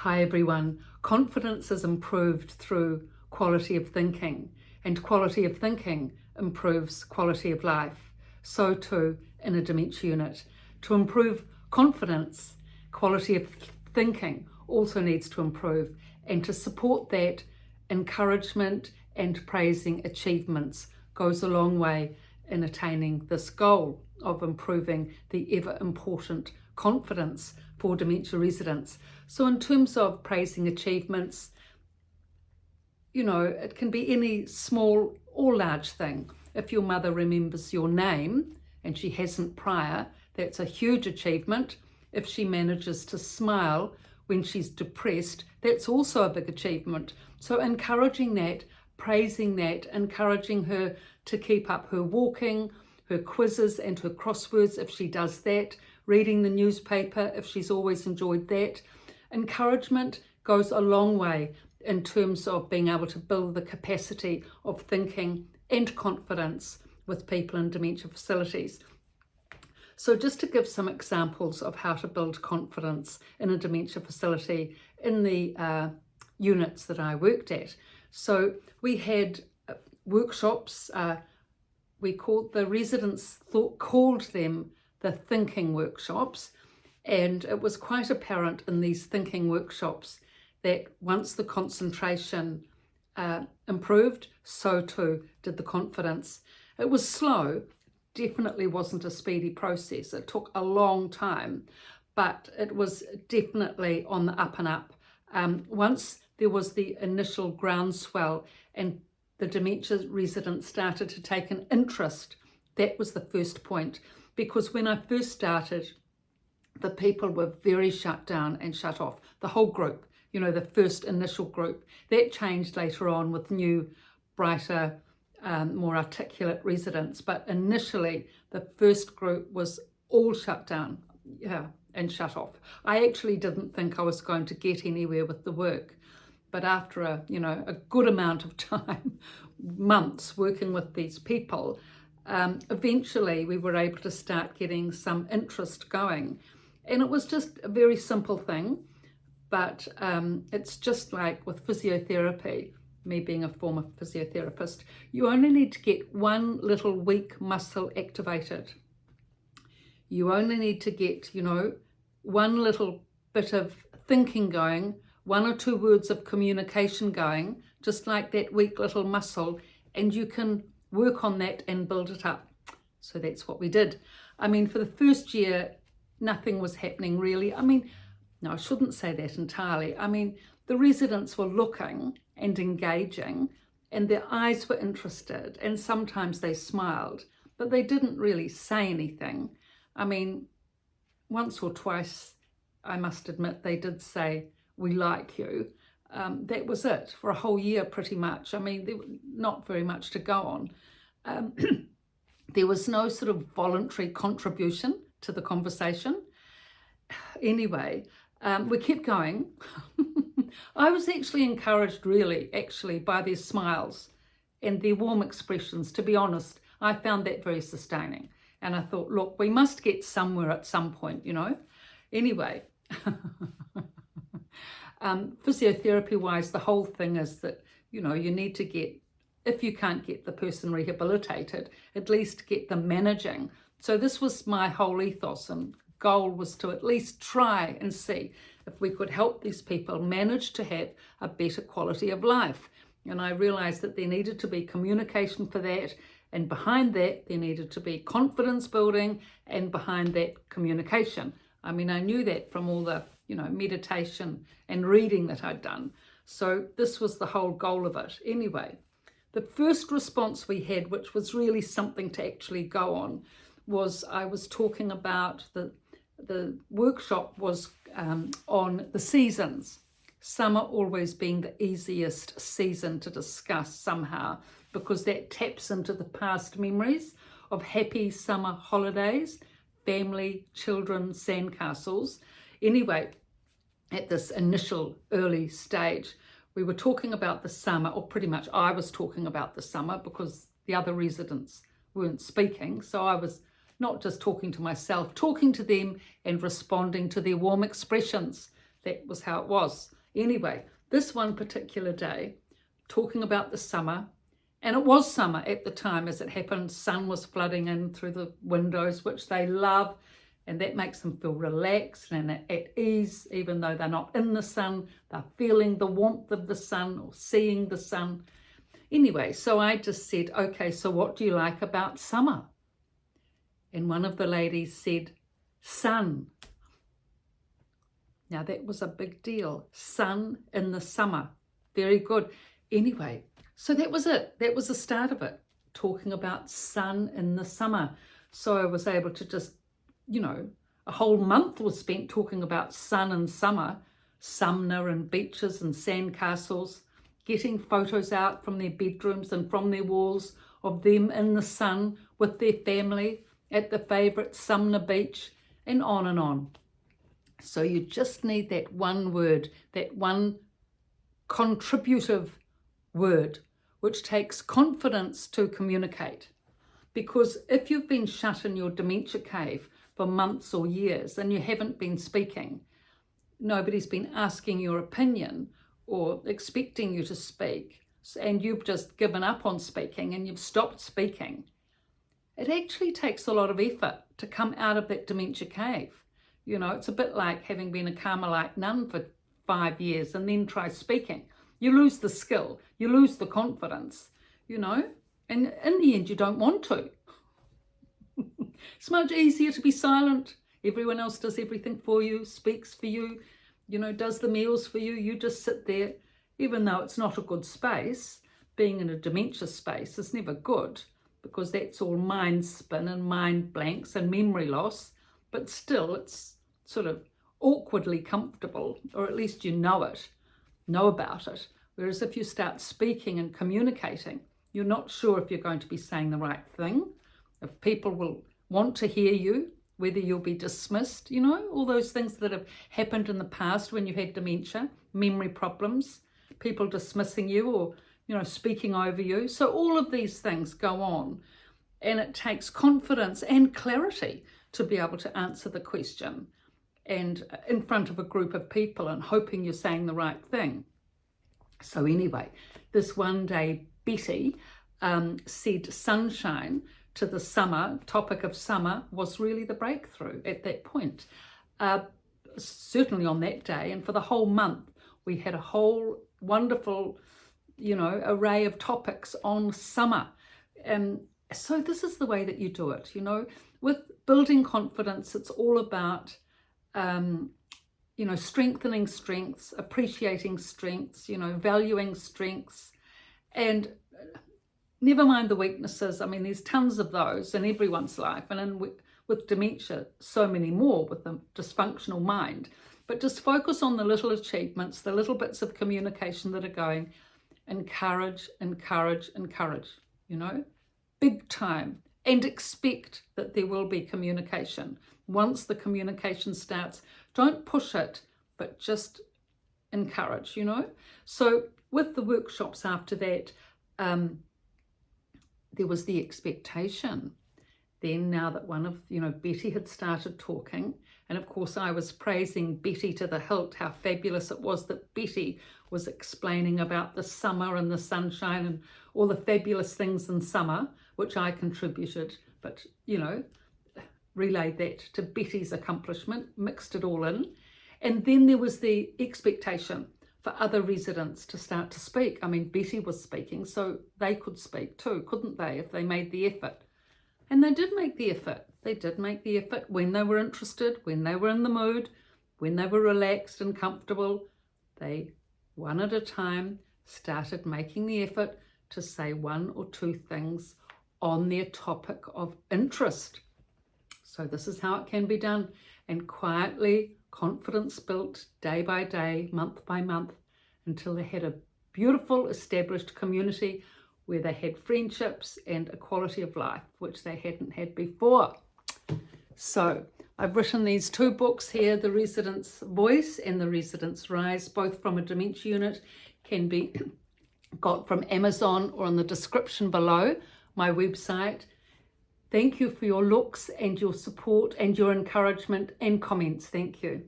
Hi everyone. Confidence is improved through quality of thinking, and quality of thinking improves quality of life. So too in a dementia unit. To improve confidence, quality of thinking also needs to improve, and to support that, encouragement and praising achievements goes a long way in attaining this goal of improving the ever important confidence for dementia residents. So in terms of praising achievements, it can be any small or large thing. If your mother remembers your name and she hasn't prior, that's a huge achievement. If she manages to smile when she's depressed, that's also a big achievement. So encouraging that, praising that, encouraging her to keep up her walking, her quizzes and her crosswords if she does that, reading the newspaper if she's always enjoyed that. Encouragement goes a long way in terms of being able to build the capacity of thinking and confidence with people in dementia facilities. So just to give some examples of how to build confidence in a dementia facility in the units that I worked at. So we had workshops, the residents called them the thinking workshops, and it was quite apparent in these thinking workshops that once the concentration improved, so too did the confidence. It was slow, definitely wasn't a speedy process. It took a long time, but it was definitely on the up and up. Once there was the initial groundswell and the dementia residents started to take an interest, that was the first point. Because when I first started, the people were very shut down and shut off. The whole group, the first initial group. That changed later on with new, brighter, more articulate residents. But initially, the first group was all shut down, and shut off. I actually didn't think I was going to get anywhere with the work. But after a good amount of time, months working with these people, eventually we were able to start getting some interest going. And it was just a very simple thing, but it's just like with physiotherapy, me being a former physiotherapist, you only need to get one little weak muscle activated. You only need to get, one little bit of thinking going, one or two words of communication going, just like that weak little muscle, and you can work on that and build it up. So that's what we did. For the first year, nothing was happening really. No, I shouldn't say that entirely. The residents were looking and engaging, and their eyes were interested, and sometimes they smiled, but they didn't really say anything. Once or twice, I must admit, they did say, "We like you." That was it for a whole year pretty much. There was not very much to go on. There was no sort of voluntary contribution to the conversation. Anyway, we kept going. I was actually encouraged by their smiles and their warm expressions. To be honest, I found that very sustaining. And I thought, look, we must get somewhere at some point, Anyway, physiotherapy-wise, the whole thing is that, you need to get, if you can't get the person rehabilitated, at least get them managing. So this was my whole ethos and goal, was to at least try and see if we could help these people manage to have a better quality of life. And I realized that there needed to be communication for that, and behind that there needed to be confidence building, and behind that communication. I knew that from all the meditation and reading that I'd done. So this was the whole goal of it. Anyway, the first response we had, which was really something to actually go on, was I was talking about the workshop was on the seasons. Summer always being the easiest season to discuss somehow, because that taps into the past memories of happy summer holidays, family, children, sandcastles. Anyway, at this initial early stage, we were talking about the summer, or pretty much I was talking about the summer because the other residents weren't speaking. So I was not just talking to myself, talking to them and responding to their warm expressions. that was how it was. Anyway, this one particular day, talking about the summer, and it was summer at the time as it happened, sun was flooding in through the windows, which they love, and that makes them feel relaxed and at ease, even though they're not in the sun, they're feeling the warmth of the sun or seeing the sun. Anyway, so I just said, okay, so what do you like about summer? And one of the ladies said, sun. Now that was a big deal. Sun in the summer. Very good. Anyway, so that was it. That was the start of it. Talking about sun in the summer. So I was able to just, a whole month was spent talking about sun and summer, Sumner and beaches and sandcastles, getting photos out from their bedrooms and from their walls of them in the sun with their family at the favourite Sumner beach, and on and on. So you just need that one word, that one contributive word, which takes confidence to communicate. Because if you've been shut in your dementia cave for months or years and you haven't been speaking, nobody's been asking your opinion or expecting you to speak, and you've just given up on speaking and you've stopped speaking, it actually takes a lot of effort to come out of that dementia cave. It's a bit like having been a Carmelite nun for 5 years and then try speaking. You lose the skill, you lose the confidence, and in the end you don't want to. It's much easier to be silent. Everyone else does everything for you, speaks for you, does the meals for you. You just sit there, even though it's not a good space. Being in a dementia space is never good, because that's all mind spin and mind blanks and memory loss. But still, it's sort of awkwardly comfortable, or at least you know about it. Whereas if you start speaking and communicating, you're not sure if you're going to be saying the right thing, if people will want to hear you, whether you'll be dismissed, all those things that have happened in the past when you had dementia, memory problems, people dismissing you or, speaking over you. So all of these things go on, and it takes confidence and clarity to be able to answer the question and in front of a group of people and hoping you're saying the right thing. So anyway, this one day, Betty said sunshine to the summer, topic of summer, was really the breakthrough at that point. Certainly on that day, and for the whole month, we had a whole wonderful, array of topics on summer. So this is the way that you do it, with building confidence. It's all about, strengthening strengths, appreciating strengths, valuing strengths, and never mind the weaknesses. I mean, there's tons of those in everyone's life, and with dementia, so many more with a dysfunctional mind. But just focus on the little achievements, the little bits of communication that are going. Encourage, big time, and expect that there will be communication. Once the communication starts, don't push it, but just encourage, So with the workshops after that, there was the expectation. Then now that one of, Betty had started talking, and of course I was praising Betty to the hilt, how fabulous it was that Betty was explaining about the summer and the sunshine and all the fabulous things in summer, which I contributed, but, relayed that to Betty's accomplishment, mixed it all in. And then there was the expectation for other residents to start to speak. I mean, Betty was speaking, so they could speak too, couldn't they, if they made the effort? And they did make the effort. They did make the effort when they were interested, when they were in the mood, when they were relaxed and comfortable. They, one at a time, started making the effort to say one or two things on their topic of interest. So this is how it can be done. And quietly, confidence built day by day, month by month, until they had a beautiful established community where they had friendships and a quality of life, which they hadn't had before. So I've written these 2 books here, The Resident's Voice and The Resident's Rise, both from a dementia unit, can be got from Amazon or in the description below my website. Thank you for your looks and your support and your encouragement and comments. Thank you.